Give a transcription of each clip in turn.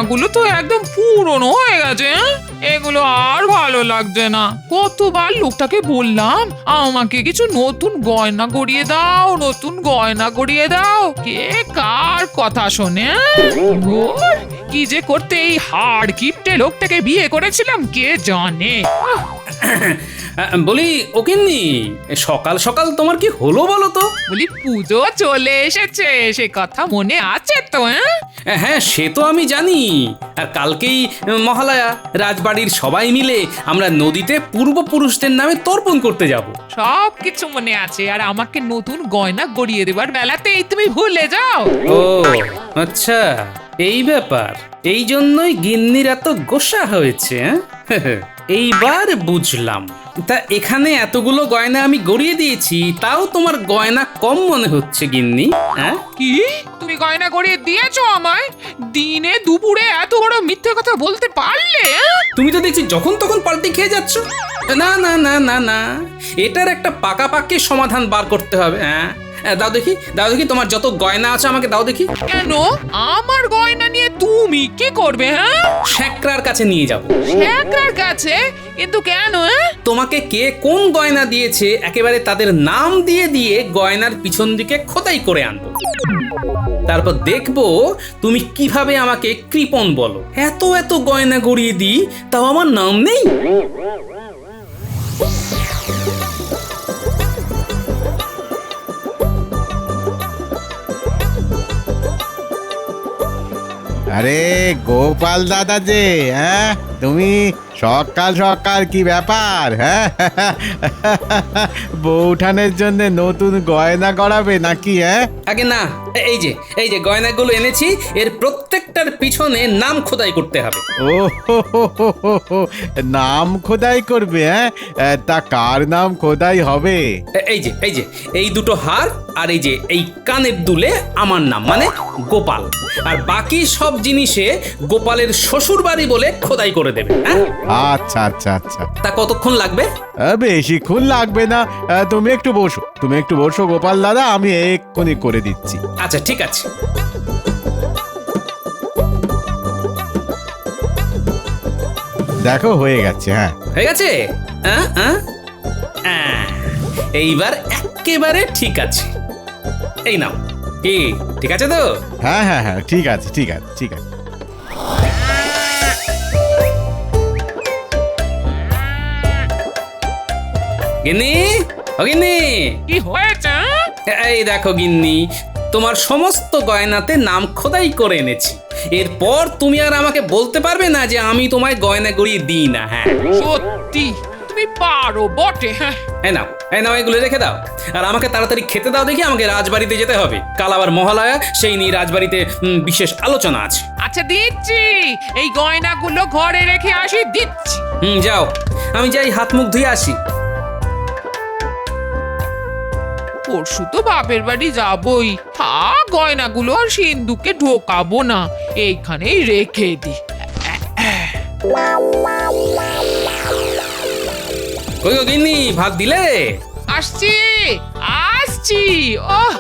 গয়নাগুলো তো একদম পুরনো হয়ে গেছে। এগুলো আর ভালো লাগছে না। কতবার লোকটাকে বললাম আমাকে কিছু নতুন গয়না গড়িয়ে দাও, নতুন গয়না গড়িয়ে দাও, কে কার কথা শোনে। ধুর, কি যে করতে এই হাড় কিপটে লোকটাকে বিয়ে করেছিলাম কে জানে। বলি ওকিন্নি, সকাল সকাল তোমার কি হলো বলো তো? বলি পুজো চলে এসেছে, সে কথা মনে আছে তো? হ্যাঁ, সে তো আমি জানি। আর কালকেই মহালয়া, রাজবাড়ির সবাই মিলে আমরা নদীতে পূর্বপুরুষদের নামে তর্পণ করতে যাব। সব কিছু মনে আছে, আর আমাকে নতুন গয়না গড়িয়ে দেবার বেলাতেই তুমি ভুলে যাও। ও আচ্ছা, এই ব্যাপার। এই জন্যই গিন্নির এত গোসা হয়েছে। এইবার বুঝলাম। তা এখানে এতগুলো গয়না আমি গড়িয়ে দিয়েছি, তাও তোমার গয়না কম মনে হচ্ছে গিন্নি? হ্যাঁ, কি তুমি গয়না গড়িয়ে দিয়েছো আমায়? দিনে দুপুরে এত বড় মিথ্যে কথা বলতে পারলে? তুমি তো দেখছি যখন তখন পাল্টি খেয়ে যাচ্ছ। না না না না না, এটার একটা পাকাপাকি সমাধান বার করতে হবে। হ্যাঁ, দাও দেখি, দাও দেখি, তোমার যত গয়না আছে আমাকে দাও দেখি। কেন আমার গয়না নিয়ে তুমি কি করবে? হ্যাঁ, শ্যাকরার কাছে নিয়ে যাব। শ্যাকরার কাছে? কিন্তু কেন? তোমাকে কে কোন গয়না দিয়েছে একেবারে তাদের নাম দিয়ে দিয়ে গয়নার পিছন দিকে খোদাই করে আনবো। তারপর দেখবো তুমি কিভাবে আমাকে কৃপণ বলো। এত এত গয়না গড়িয়ে দিই, তাও আমার নাম নেই। আরে গোপাল দাদা যে, হ্যাঁ তুমি সকাল সকাল কি ব্যাপার? হ্যাঁ, বউঠানের জন্য নতুন গয়না গড়াবে নাকি? হ্যাঁ, আগে না, এই যে গয়নাগুলো এনেছি, এর প্রত্যেকটার পিছনে নাম খোদাই করতে হবে। ও নাম খোদাই করবে? হ্যাঁ, তা কার নাম খোদাই হবে? এই যে এই দুটো হার আর এই যে এই কানের দুলে আমার নাম, মানে গোপাল। আর বাকি সব জিনিসে গোপালের শ্বশুর বাড়ি বলে খোদাই করে দেবে। হ্যাঁ, আচ্ছা আচ্ছা আচ্ছা। তা কতক্ষণ লাগবে? বেশিক্ষণ লাগবে না, তুমি একটু বসো, তুমি একটু বসো গোপাল দাদা, আমি এক্ষুনি করে দিচ্ছি। আচ্ছা ঠিক আছে। দেখো হয়ে গেছে। হ্যাঁ, হয়ে গেছে। এইবার একেবারে ঠিক আছে। এই নাও। কি ঠিক আছে তো? হ্যাঁ হ্যাঁ হ্যাঁ, ঠিক আছে ঠিক আছে ঠিক আছে। গিন্নি, ও গিন্নি, কি হয়েছে? এই দেখো গিন্নি, তোমার সমস্ত গয়নাতে নাম খোদাই করে এনেছি। এরপর তুমি আর আমাকে বলতে পারবে না যে আমি তোমায় গয়না গড়িয়ে দিই না। হ্যাঁ, সত্যি তুমি পারো বটে। হ্যাঁ, এই নাও, এগুলো রেখে দাও। আর আমাকে তাড়াতাড়ি খেতে দাও দেখি, আমাকে রাজবাড়িতে যেতে হবে। কাল আবার মহালয়া, সেই নিয়ে রাজবাড়িতে বিশেষ আলোচনা আছে। আচ্ছা দিচ্ছি, এই গয়নাগুলো ঘরে রেখে আসি, দিচ্ছি। যাও, আমি যাই হাত মুখ ধুয়ে আসি। পরশু তো বাপের বাড়ি যাবই, গয়নাগুলো আর সিন্ধুকে ঢোকাবো না, এইখানেই রেখে দি। কই গো গিন্নি, ভাত দিলে? আসছি আসছি। ওহ,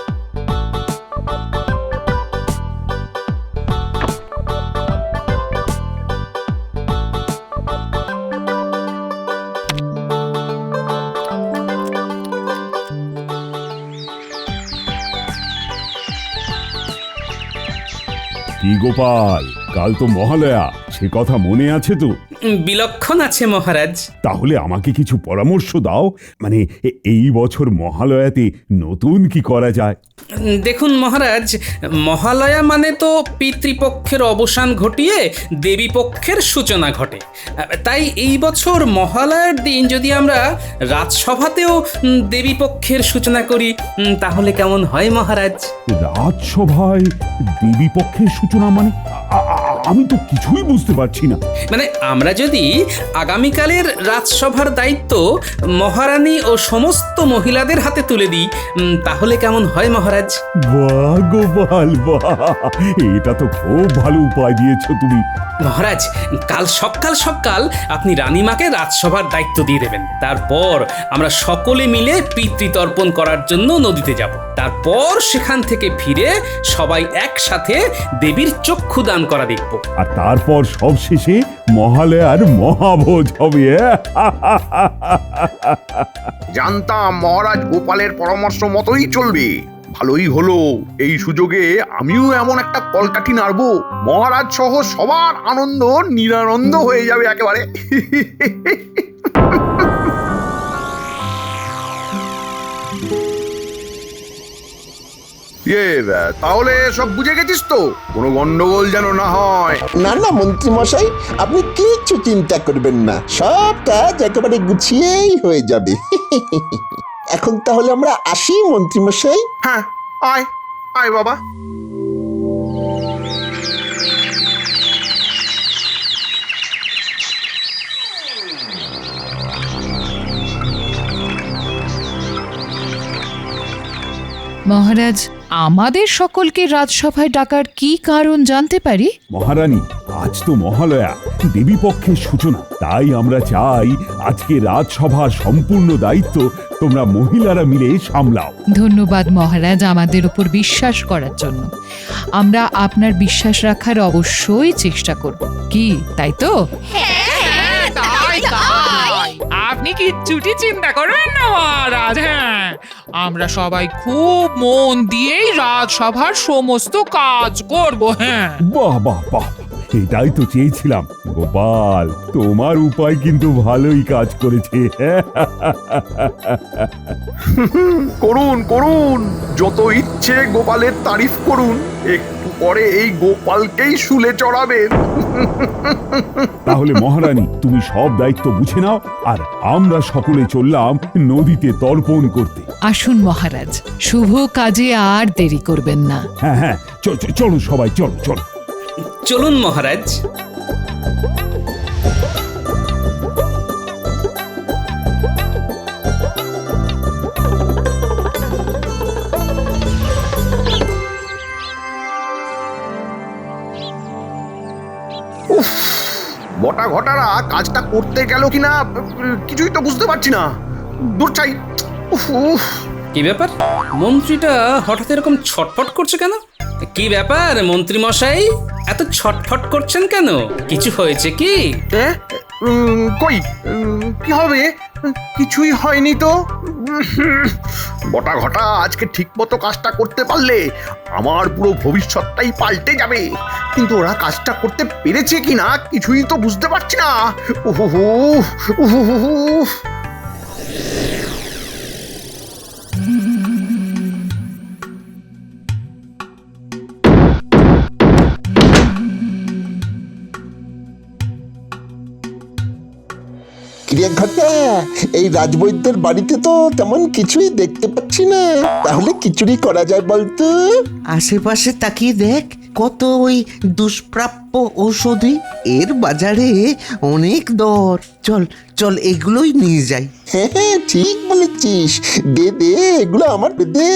কি গোপাল, কাল তো মহালয়া, সে কথা মনে আছে তো? বিলক্ষণ আছে মহারাজ। তাহলে আমাকে কিছু পরামর্শ দাও, মানে এই বছর মহালয়াতে নতুন কি করা যায়। দেখুন মহারাজ, মহালয়া মানে তো পিতৃপক্ষের অবসান ঘটিয়ে দেবী পক্ষের সূচনা ঘটে। তাই এই বছর মহালয়ার দিন যদি আমরা রাজসভাতেও দেবী পক্ষের সূচনা করি, তাহলে কেমন হয় মহারাজ? রাজসভায় দেবী পক্ষের সূচনা মানে? আমি তো কিছুই বুঝতে পারছি না। মানে আমরা যদি আগামীকালের রাজসভার দায়িত্ব মহারানী ও সমস্ত মহিলাদের হাতে তুলে দিই, তাহলে কেমন হয় মহারাজ? বাহ গোপাল বাহ, এটা তো খুব ভালো উপায় দিয়েছো তুমি। মহারাজ, কাল সকাল সকাল আপনি রানীমাকে রাজসভার দায়িত্ব দিয়ে দেবেন। তারপর আমরা সকলে মিলে পিতৃতর্পণ করার জন্য নদীতে যাব। তারপর সেখান থেকে ফিরে সবাই একসাথে দেবীর চক্ষুদান করা দেখব। করব। আর তারপর সব শেষে মহালয়ার মহাভোজ হবে। জানতাম মহারাজ গোপালের পরামর্শ মতোই চলবে। ভালোই হলো, এই সুযোগে আমিও এমন একটা কলকাঠি নাড়বো, মহারাজ সহ সবার আনন্দ নিরানন্দ হয়ে যাবে একেবারে। তাহলে সব বুঝে গেছিস তো? কোনো গন্ডগোল যেন না হয়। না না মন্ত্রী মশাই, আপনি কিচ্ছু চিন্তা করবেন না, সব কাজ একেবারে গুছিয়েই হয়ে যাবে। এখন তাহলে আমরা আসি মন্ত্রী মশাই। হ্যাঁ, আয় আয় বাবা। মহারাজ, আমাদের সকলকে রাজসভায় ডাকার কি কারণ জানতে পারি? মহারানী, আজ তো মহালয়া, দেবী পক্ষের সূচনা। তাই আমরা চাই আজকে রাজসভার সম্পূর্ণ দায়িত্ব তোমরা মহিলারা মিলে সামলাও। ধন্যবাদ মহারাজ আমাদের উপর বিশ্বাস করার জন্য। আমরা আপনার বিশ্বাস রাখার অবশ্যই চেষ্টা করব। কি তাই তো? আপনি কিচ্ছুটি চিন্তা করবেন না মহারাজ। হ্যাঁ, আমরা সবাই খুব মন দিয়েই রাজসভার সমস্ত কাজ করব। হ্যাঁ, বাহ বাহ বাহ, এটাই তো চেয়েছিলাম। গোপাল, তোমার উপায় কিন্তু ভালোই কাজ করেছে। করুন করুন, যত ইচ্ছে গোপালের তারিফ করুন, একটু পরে এই গোপালকেই শুলে চড়াবেন। তাহলে মহারানী, তুমি সব দায়িত্ব বুঝে নাও, আর আমরা সকলে চললাম নদীতে তর্পণ করতে। আসুন মহারাজ, শুভ কাজে আর দেরি করবেন না। হ্যাঁ হ্যাঁ, চলো সবাই, চলো চলো। চলুন মহারাজ। বটা ঘটারা কাজটা করতে গেল কিনা কিছুই তো বুঝতে পারছি না। দূর চাই। উফ উফ। কি ব্যাপার, মন্ত্রীটা হঠাৎ এরকম ছটফট করছে কেন? কি ব্যাপার মন্ত্রী মশাই, এত ছটফট করছেন কেন? কিছু হয়েছে কি? কই, কি হবে? কিছুই হয়নি তো। বটা ঘটা আজকে ঠিক মতো কাজটা করতে পারলে আমার পুরো ভবিষ্যৎটাই পাল্টে যাবে। কিন্তু ওরা কাজটা করতে পেরেছে কিনা কিছুই তো বুঝতে পারছি না। উহু উহু। ক্রিয়া ঘটা, এই রাজবৈদ্যের বাড়িতে তো তেমন কিছুই দেখতে পাচ্ছি না, তাহলে কিছুরই করা যায় বলতো? আশেপাশে তাকিয়ে দেখ, কত ওই দুষ্প্রাপ্য ঔষধি, এর বাজারে অনেক দর। চল চল, এগুলোই নিয়ে যাই। হ্যাঁ হ্যাঁ, ঠিক বলেছিস, দে দে এগুলো আমার দে।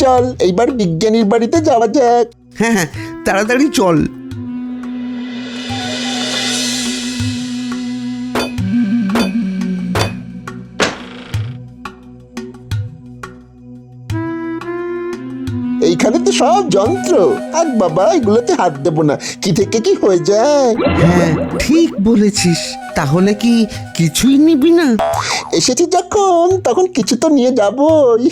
চল এইবার বিজ্ঞানীর বাড়িতে যাওয়া যাক। হ্যাঁ হ্যাঁ, তাড়াতাড়ি চল। এইখানে তো সব যন্ত্র, আর বাবা এগুলোতে হাত দেবো না, কি থেকে কি হয়ে যায়। হ্যাঁ ঠিক বলেছিস, তাহলে কি কিছুই নিবি না? এসেছি যখন তখন কিছু তো নিয়ে যাবই।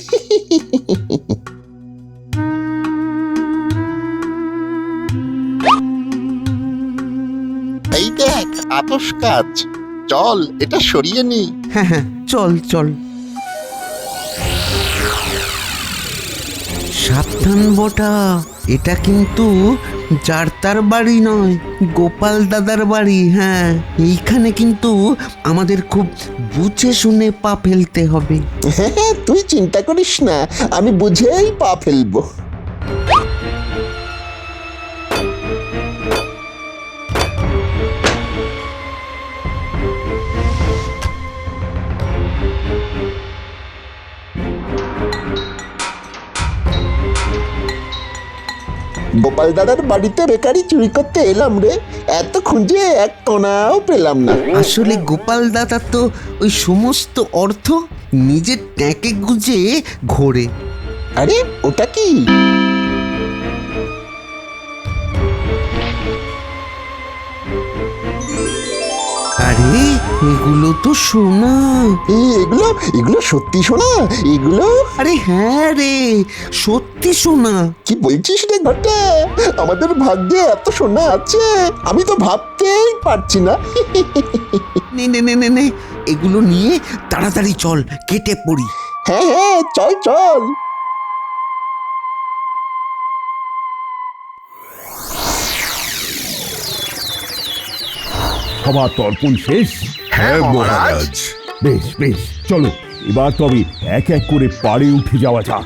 এই দেখ আতশ কাজ, চল এটা সরিয়ে নি। হ্যাঁ হ্যাঁ, চল চল। সাবধান বটা, এটা কিন্তু যার তার বাড়ি নয়, গোপাল দাদার বাড়ি। হ্যাঁ, এইখানে কিন্তু আমাদের খুব বুঝে শুনে পা ফেলতে হবে। হ্যাঁ, তুই চিন্তা করিস না, আমি বুঝেই পা ফেলবো। গোপাল দাদার বাড়িতে বেকারি চুরি করতে এলাম রে, এত খুঁজে এক কোনাও পেলাম না। আসলে গোপাল দাদা তো ওই সমস্ত অর্থ নিজের ট্যাঁকে গুজে ঘোরে। আরে ওটা কি? আরে এগুলো তো সোনা। এগুলো এগুলো সত্যি শোনা? এগুলো আরে হ্যাঁ রে, সত্যি সোনা। কি বলছিস রে ঘটা? আমাদের ভাগ্যে এত সোনা আছে, আমি তো ভাবতেই পারছি না। নে নে নে নে নে, এগুলো নিয়ে তাড়াতাড়ি চল, কেটে পড়ি। হ্যাঁ হ্যাঁ, চল চল। সবার তর্পণ শেষ? হ্যাঁ মহারাজ। বেশ বেশ, চলো এবার তবে এক এক করে পাড়ে উঠে যাওয়া যাক।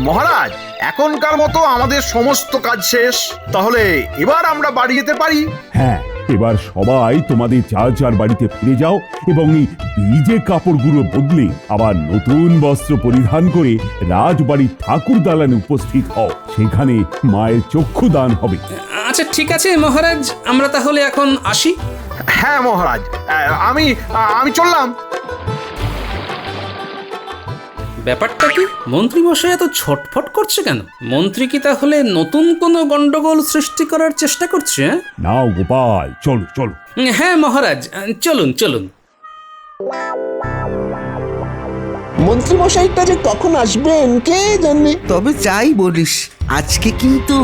মহারাজ, এখনকার মতো আমাদের সমস্ত কাজ শেষ, তাহলে এবার আমরা বাড়ি যেতে পারি। হ্যাঁ, এবার সবাই তোমাদের যার যার বাড়িতে ফিরে যাও এবং এই ভিজে কাপড়গুলো বদলে আবার নতুন বস্ত্র পরিধান করে রাজবাড়ির ঠাকুর দালানে উপস্থিত হও। সেখানে মায়ের চক্ষু দান হবে। আচ্ছা ঠিক আছে মহারাজ, আমরা তাহলে এখন আসি। হ্যাঁ মহারাজ, আমি চললাম। ব্যাপারটা কি? মন্ত্রী মশাই এত ছটফট করছে কেন? মন্ত্রী কি তাহলে নতুন কোনো গন্ডগোল সৃষ্টি করার চেষ্টা করছে? নাও গোপাল, চলো চলো। হ্যাঁ মহারাজ, চলুন চলুন। মন্ত্রী মশাইটা যে কখন আসবেন কে জানে। তবে যাই বলিস, আজকে কিন্তু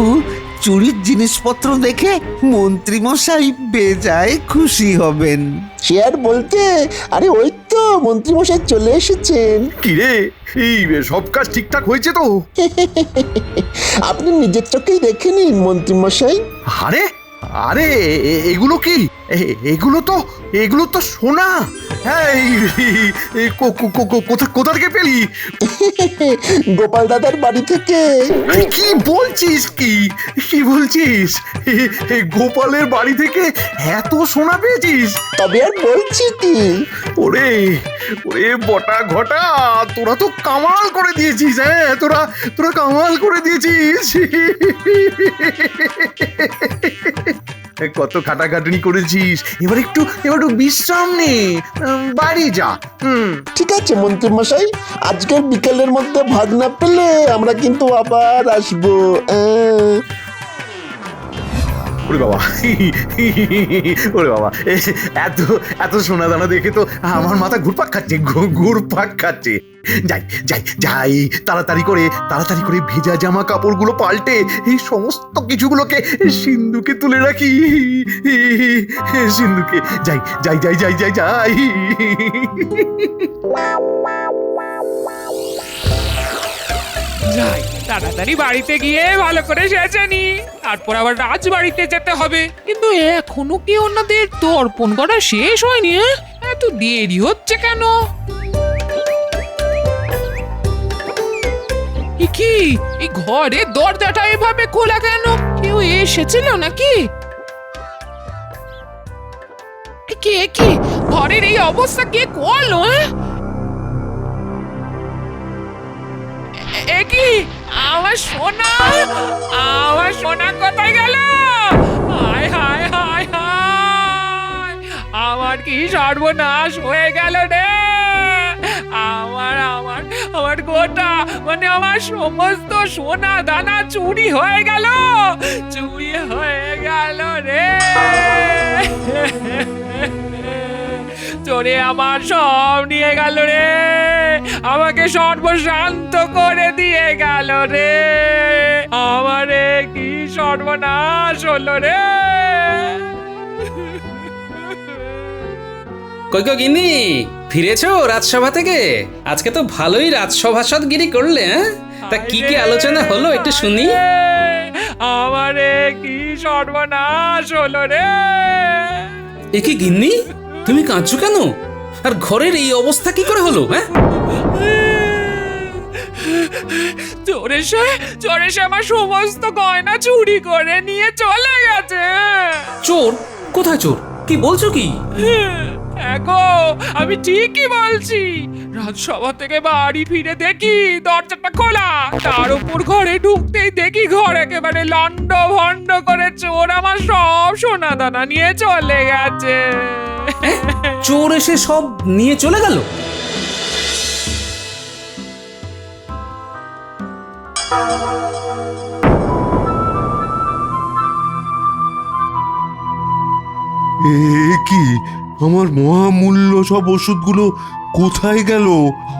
চুরির জিনিসপত্র দেখে মন্ত্রী মশাই বেজায় খুশি হবেন। সে আর বলতে, আরে ওই তো মন্ত্রী মশাই চলে এসেছেন। কিরে, এই সব কাজ ঠিকঠাক হয়েছে তো? আপনি নিজের চোখেই দেখে নিন মন্ত্রী মশাই। আরে আরে এগুলো কি? এগুলো তো সোনা। হ্যাঁ, কোথা থেকে পেলি? গোপাল দাদার বাড়ি থেকে। কি বলছিস? কি বলছিস? গোপালের বাড়ি থেকে এত সোনা পেয়েছিস? তবে আর বলছি কি। ওরে ওরে বটা ঘটা, তোরা তো কামাল করে দিয়েছিস। হ্যাঁ, তোরা কামাল করে দিয়েছিস। কত খাটাখাটনি করেছিস, এবার একটু বিশ্রাম নে, বাড়ি যা। ঠিক আছে মন্ত্রী মশাই, আজকের বিকেলের মধ্যে ভাগ না পেলে আমরা কিন্তু আবার আসবো। ওরে বাবা, ওরে বাবা, এত সোনা দানা দেখে তো আমার মাথা ঘুরপাক খাচ্ছে। যাই তাড়াতাড়ি করে ভেজা জামা কাপড়গুলো পাল্টে এই সমস্ত কিছুগুলোকে সিন্ধুকে তুলে রাখি। সিন্ধুকে যাই। যাই, তাড়াতাড়ি বাড়িতে গিয়ে ভালো করে সেজে নি, তারপর আবার রাজবাড়িতে যেতে হবে। কিন্তু এখনো কি ওনাদের তর্পণ করা শেষ হয়নি? এত দেরি হচ্ছে কেন? কি এই ঘরে দরজাটা এভাবে খোলা কেন? কেউ এসেছিল নাকি? কি ঘরের এই অবস্থা কে করলো? কি আমার সোনা কোথায় গেল? হায় হায় হায় হায়, আমার কি সর্বনাশ হয়ে গেল রে। আমার গোটা আমার সমস্ত সোনা দানা চুরি হয়ে গেল রে। চোরে আমার সব নিয়ে গেল রে, আমাকে সর্বশান্ত করে দিয়ে গেল রে। আমারে কি সর্বনাশ হলো রে। কই গো গিন্নি, ফিরেছো রাজসভা থেকে? আজকে তো ভালোই রাজসভাসদগিরি করলে। তা কি আলোচনা হলো একটু শুনি। আমারে কি সর্বনাশ হলো রে। এ কি গিন্নি, তুমি কাঁদছো কেন? আর ঘরের এই অবস্থা কি করে হলো? চোরে সে আমার সমস্ত গয়না চুরি করে নিয়ে চলে গেছে। চোর? কোথায় চোর? কি বলছো কি? গো, আমি ঠিকই বলছি। রাজসভা থেকে বাড়ি ফিরে দেখি দরজাটা খোলা, তার উপর ঘরে ঢুকতেই দেখি ঘর একেবারে লন্ড ভন্ড করে চোর আমার সব সোনা দানা নিয়ে চলে গেছে। চোর এসে সব নিয়ে চলে গেল? এ কি, আমার মহামূল্য সব ওষুধগুলো কোথায় গেল?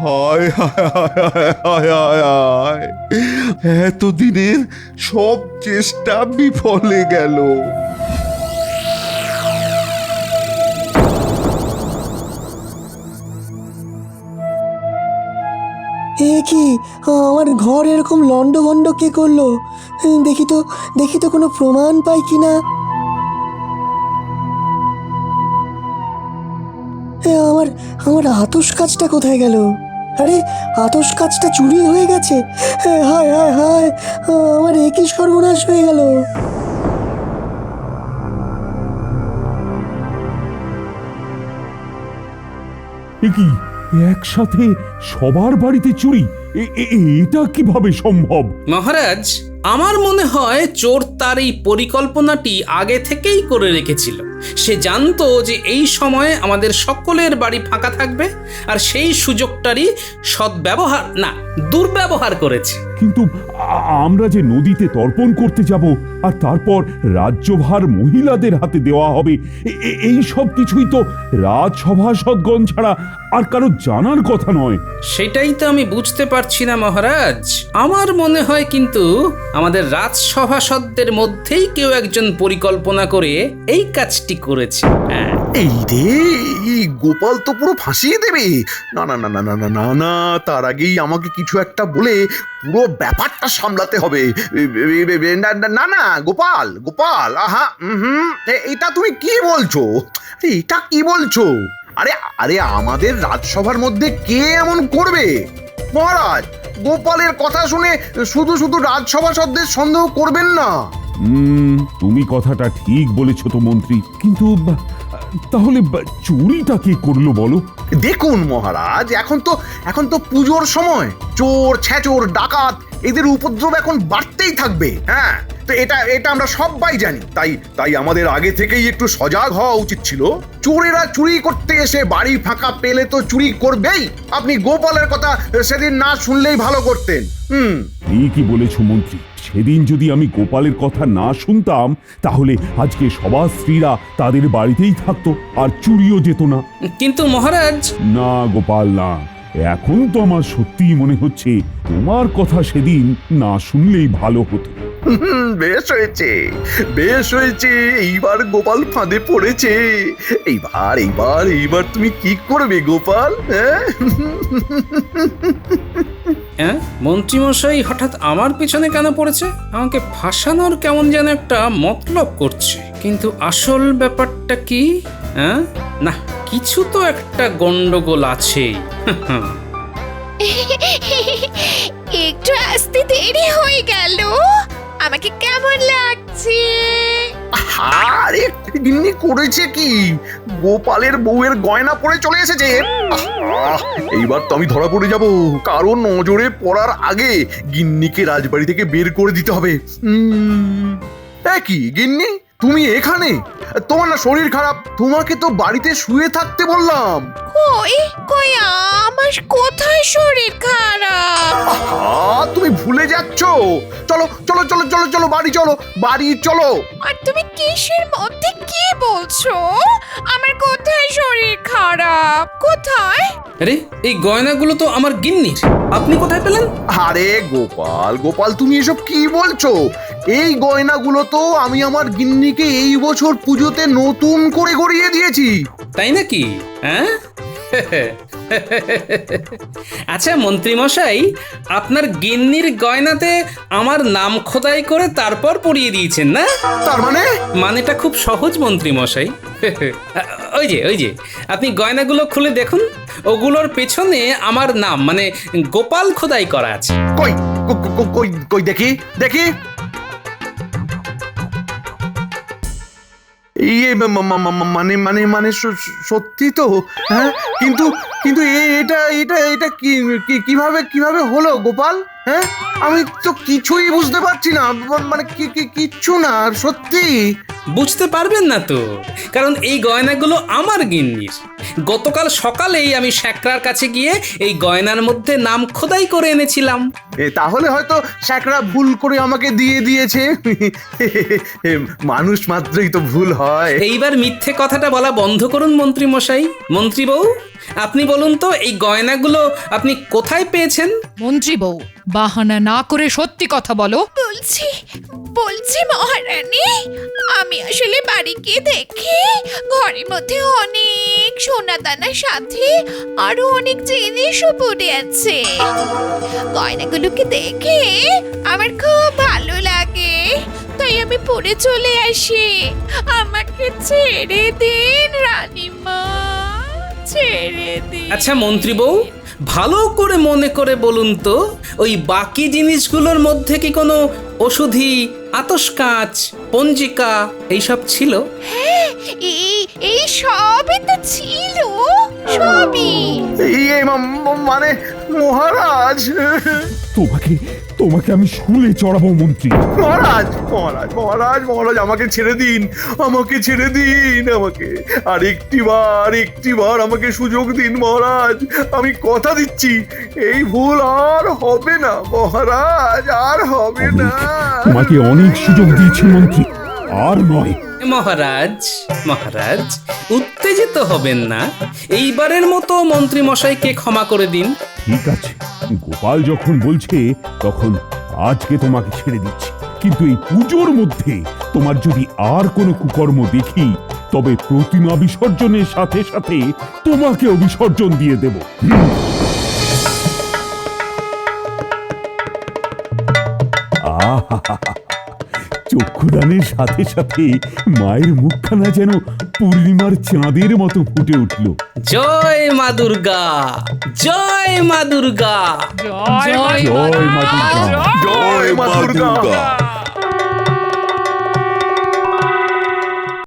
হায় হায় হায় হায় হায় হায়, এতদিনের সব চেষ্টা বিফলে গেল। এ কি, আমার ঘর এরকম লন্ডভন্ড কে করলো? দেখি তো কোনো প্রমাণ পাই কিনা। আমার আতস কাজটা কোথায় গেল? আরে, আতস কাজটা চুরি হয়ে গেছে। হায় হায় হায়, আমার একই সর্বনাশ হয়ে গেল। এ কি, একসাথে সবার বাড়িতে চুরি? এটা কিভাবে সম্ভব? মহারাজ, আমার মনে হয় চোর তার এই পরিকল্পনাটি আগে থেকেই করে রেখেছিল। সে জানতো যে এই সময়ে আমাদের সকলের বাড়ি ফাঁকা থাকবে, আর সেই সুযোগটারই সদ্ব্যবহার না দুর্ব্যবহার করেছে। কিন্তু আমরা যে নদীতে তর্পণ করতে যাব, আর তারপর রাজ্যভার মহিলাদের হাতে দেওয়া হবে, এই সব কিছুই তো রাজসভাসদগণ ছাড়া আর কারো জানার কথা নয়। সেটাই তো আমি বুঝতে পারছি না মহারাজ। আমার মনে হয় কিন্তু আমাদের রাজসভাসদদের মধ্যেই কেউ একজন পরিকল্পনা করে এই কাজটি করেছে। এই রে, এই গোপাল তো পুরো ফাঁসিয়ে দেবে। না না না না না না না না, তার আগেই আমাকে কিছু একটা বলে পুরো ব্যাপারটা সামলাতে হবে। না না না না, গোপাল গোপাল, আহা, এটা তুমি কি বলছো? এটা কি বলছো? আরে আরে, আমাদের রাজসভার মধ্যে কে এমন করবে? মহারাজ, গোপালের কথা শুনে শুধু শুধু রাজসভাসদদের সন্দেহ করবেন না। তুমি কথাটা ঠিক বলেছ তো মন্ত্রী, কিন্তু তাহলে চুরিটা কে করলো বলো? দেখুন মহারাজ, এখন তো পুজোর সময়। চোর ছেচোর ডাকাত এদের উপদ্রব এখন বাড়তেই থাকবে। হ্যাঁ, তো এটা আমরা সবাই জানি। তাই আমাদের আগে থেকেই একটু সজাগ হওয়া উচিত ছিল। চোরেরা চুরি করতে এসে বাড়ি ফাঁকা পেলে তো চুরি করবেই। আপনি গোপালের কথা সেদিন না শুনলেই ভালো করতেন। ঠিকই বলেছ মন্ত্রী, সেদিন যদি আমি গোপালের কথা না শুনতাম, তাহলে আজকে সবার স্ত্রীরা তাদের বাড়িতেই থাকতো, আর চুরিও যেত না। কিন্তু মহারাজ, না গোপাল না, এখন তো আমার সত্যিই মনে হচ্ছে তোমার কথা সেদিন না শুনলেই ভালো হতো। বেশ হয়েছে, বেশ হয়েছে, এইবার গোপাল ফাঁদে পড়েছে। এইবার তুমি কি করবে গোপাল? হ্যাঁ, মন্ত্রীমশাই হঠাৎ আমার পিছনে কেন পড়েছে? আমাকে ফাঁসানোর কেমন যেন একটা মতলব করছে। কিন্তু আসল ব্যাপারটা কি? হ্যাঁ, না, কিছু তো একটা গন্ডগোল আছেই। একটু আসতে দেরি হয়ে গেল। আমাকে কেমন লাগছে? আরে গিন্নি করেছে কি? গোপালের বউয়ের গয়না পরে চলে এসেছে। এইবার তো আমি ধরা পড়ে যাব। কারণ নজরে পড়ার আগে গিন্নিকে রাজবাড়ি থেকে বের করে দিতে হবে। কি গিন্নি, তুমি এখানে? তোমার না শরীর খারাপ? তোমাকে তো বাড়িতে শুয়ে থাকতে বললাম। কই আমার কোথায় শরীর খারাপ? তুমি ভুলে যাচ্ছ। চলো চলো চলো চলো চলো, বাড়ি চলো। আর তুমি কিসের মধ্যে কি বলছো? আমার কোথায় শরীর খারাপ? কোথায়? আরে, এই গয়নাগুলো তো আমার গিন্নির। আপনি কোথায় পেলেন? আরে গোপাল, তুমি এসব কি বলছো? এই গয়নাগুলো তো আমি আমার গিন্নিকে এই বছর পুজোতে নতুন করে গড়িয়ে দিয়েছি। তাই নাকি? হ্যাঁ, আচ্ছা মন্ত্রী মশাই, আপনার গিন্নির গয়নাতে আমার নাম খোদাই করে তারপর পরিয়ে দিয়েছেন না? তার মানেটা খুব সহজ মন্ত্রী মশাই। ওই যে আপনি গয়নাগুলো খুলে দেখুন, ওগুলোর পেছনে আমার নাম মানে গোপাল খোদাই করা আছে। কই দেখি। মানে সত্যি তো? হ্যাঁ, কিন্তু এটা কিভাবে হলো গোপাল? হ্যাঁ আমি তো কিছুই বুঝতে পারছি না, মানে কিচ্ছু না সত্যি। বুঝতে পারবেন না তো, কারণ এই গয়নাগুলো আমার গিন্নির। গতকাল সকালেই আমি শ্যাকরার কাছে গিয়ে এই গয়নার মধ্যে নাম খোদাই করে এনেছিলাম। তাহলে হয়তো শ্যাকরা ভুল করে আমাকে দিয়ে দিয়েছে। মানুষ মাত্রই তো ভুল হয়। এইবার মিথ্যে কথাটা বলা বন্ধ করুন মন্ত্রী মশাই। মন্ত্রী বউ, আপনি বলুন তো এই গয়নাগুলো আপনি কোথায় পেয়েছেন? মন্ত্রী বউ, বাহানা না করে সত্যি কথা বলো। বলছি মহারানী, আমি আসলে বাড়ি গিয়ে দেখি ঘরের মধ্যে অনেক সোনা দানার সাথে আরো অনেক জিনিসও পড়ে আছে। গয়নাগুলোকে দেখে আমার খুব ভালো লাগে, তাই আমি পড়ে চলে আসি। আমাকে ছেড়ে দিন রানীমা, ছেড়ে দিন। আচ্ছা মন্ত্রী বউ, ভালো করে মনে করে বলুন তো, ওই বাকি জিনিসগুলোর মধ্যে কি কোনো ওষুধি, আতস কাঁচ, পঞ্জিকা এইসব ছিল? হ্যাঁ, এই সবই তো ছিল, সবই। মানে মহারাজ, তোমাকে আমি শুলে চড়াবো মন্ত্রী। মহারাজ মহারাজ মহারাজ মহারাজ আমাকে ছেড়ে দিন, আমাকে ছেড়ে দিন, আমাকে আর একটি বার আমাকে সুযোগ দিন মহারাজ। আমি কথা দিচ্ছি এই ভুল আর হবে না মহারাজ, আর হবে না। তোমাকে অনেক সুযোগ দিয়েছি মন্ত্রী, আর নয়। মহারাজ মহারাজ, উত্তেজিত হবেন না। এইবারের মতো মন্ত্রী মশাইকে ক্ষমা করে দিন। ঠিক আছে, গোপাল যখন বলছে তখন আজকে তোমাকে ছেড়ে দিচ্ছি, কিন্তু এই পুজোর মধ্যে তোমার যদি আর কোনো কুকর্ম দেখি তবে প্রতিমা বিসর্জনের সাথে সাথে তোমাকেও বিসর্জন দিয়ে দেব। আহা, চক্ষুদানের সাথে সাথে মায়ের মুখখানা যেন পূর্ণিমার চাঁদের মতো ফুটে উঠল। জয় মা দুর্গা, জয় মা দুর্গা, জয় জয় মা দুর্গা। জয় মা দুর্গা।